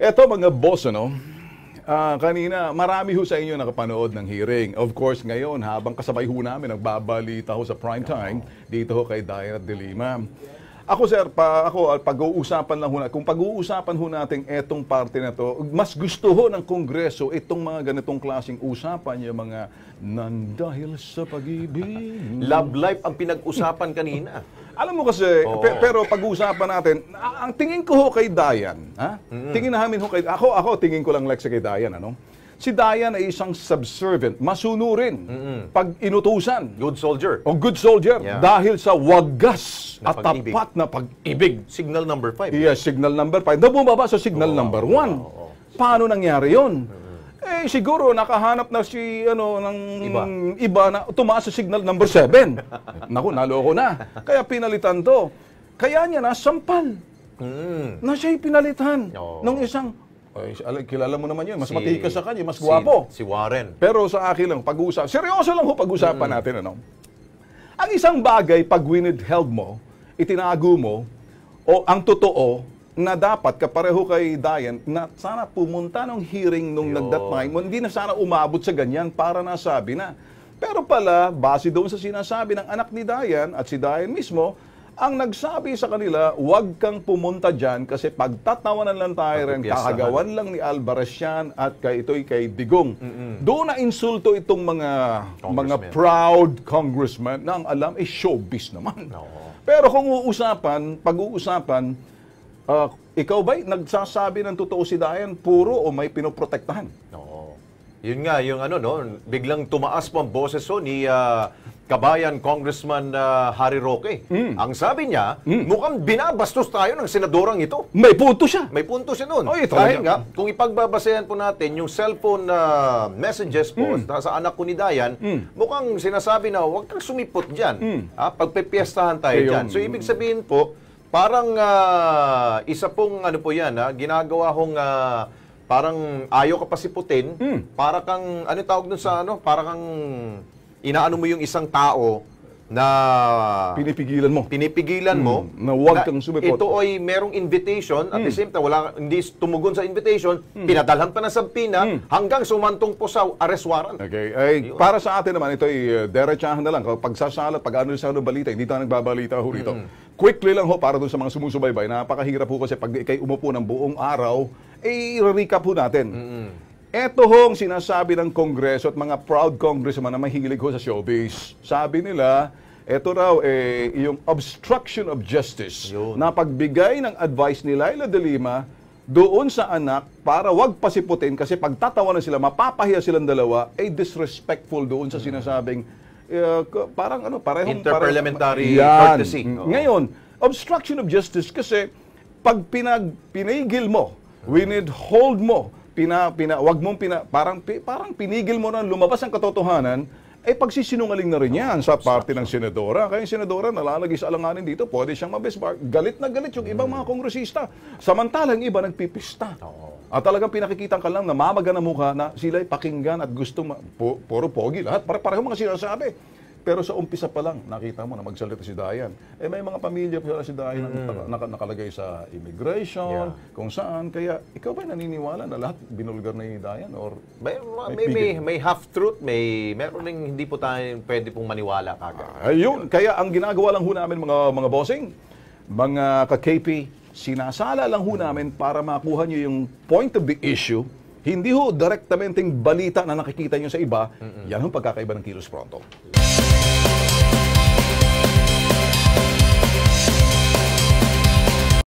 Eto mga boss, kanina, marami ho sa inyo nakapanood ng hearing. Of course, ngayon, habang kasabay ho namin, nagbabalita ho sa prime time, dito ho kay Diana de Lima. Ako, sir, pag-uusapan lang ho na, kung pag-uusapan ho natin etong parte na to, mas gusto ho ng Kongreso itong mga ganitong klaseng usapan, yung mga nandahil sa pag-ibig. Love life ang pinag-usapan kanina. Alam mo kasi, pero pag-uusapan natin, ang tingin ko ho kay Dayan, tingin namin ho kay, ako tingin ko lang like kay Dayan, Si Dayan ay isang subservient, masunurin, pag inutusan. Good soldier. O good soldier, dahil sa wagas Na at pag-ibig. tapat na pag-ibig. Signal number 5. Yes, signal number 5. Nabumaba sa signal number 1. Paano nangyari yon? Eh, siguro nakahanap na si ng iba na tumaas sa signal number 7. Naku, naloko na. Kaya pinalitan to. Kaya niya nasampal. Na siya'y pinalitan ng isang, kilala mo naman yun, mas matikas sa kanya, mas gwapo. Si Warren. Pero sa akin lang, pag-uusap, seryoso lang ho pag-usapan natin, Ang isang bagay, pag winidheld mo, itinago mo, o ang totoo, na dapat kapareho kay Dayan na sana pumunta ng hearing nung that time, hindi na sana umabot sa ganyan para nasabi na. Pero pala, base doon sa sinasabi ng anak ni Dayan at si Dayan mismo, ang nagsabi sa kanila, huwag kang pumunta dyan kasi pagtatawanan lang tayo rin, kakagawan lang ni Alvarez yan at kay Digong. Doon na insulto itong mga proud congressmen na ang alam, showbiz naman. Pero kung pag-uusapan, ikaw ba'y nagsasabi ng totoo si Dayan, puro o may pinoprotektahan? Yun nga, yung biglang tumaas po ang boses ni kabayan Congressman Harry Roque. Ang sabi niya, mukhang binabastos tayo ng senadorang ito. May punto siya. May punto siya nun. Dahil nga, kung ipagbabasehan po natin yung cellphone messages po sa anak ko ni Dayan, mukhang sinasabi na huwag kang sumipot dyan. Pagpepiestahan tayo dyan. So, ibig sabihin po, parang isa pong yan, ginagawa hong parang ayaw ka pasiputin, para kang, tawag dun sa para kang inaano mo yung isang tao na pinipigilan mo na huwag kang sumipot. Ito ay merong invitation, at the same time, hindi tumugon sa invitation, pinadalhan pa ng sabpina, hanggang sumantong po sa arrest warrant. Okay. Para sa atin naman, ito ay derechahan na lang. Kapag sasalat, pag ano sa balita, hindi tayo nagbabalita ho rito. Quickly lang ho, para doon sa mga sumusubaybay, napakahirap ho kasi pag ikay umupo ng buong araw, i-recap ho natin. Ito hong sinasabi ng Kongreso at mga proud congressman na mahilig ho sa showbiz. Sabi nila, ito raw yung obstruction of justice na pagbigay ng advice ni Leila de Lima doon sa anak para wag pasiputin kasi pagtatawa na sila, mapapahiya silang dalawa, ay disrespectful doon sa sinasabing parang parehong interparliamentary courtesy. Ngayon, obstruction of justice kasi pag pinigil mo, withhold mo, parang pinigil mo na lumabas ang katotohanan, pagsisinungaling na rin yan sa parte ng senadora. Kaya yung senadora nalalagay sa alanganin dito, pwede siyang mabesbar. Galit na galit yung ibang mga kongresista. Samantalang iba nagpipista. At talagang pinakikita ka lang na mamaga na mukha na sila'y pakinggan at gustong puro pogi lahat. Pareho mga sinasabi. Pero sa umpisa pa lang, nakita mo na magsalita si Dayan. May mga pamilya pa si Dayan nakalagay sa immigration, kung saan. Kaya ikaw ba naniniwala na lahat binulgar na ni Dayan? Or may half-truth, meron rin hindi po tayo pwede pong maniwala kagad. Ayun, kaya ang ginagawa lang ho namin mga bossing, mga ka-KP, sinasala lang ho namin para makuha nyo yung point of the issue. Hindi ho direktamenteng balita na nakikita nyo sa iba. Yan ho pagkakaiba ng Kilos Pronto.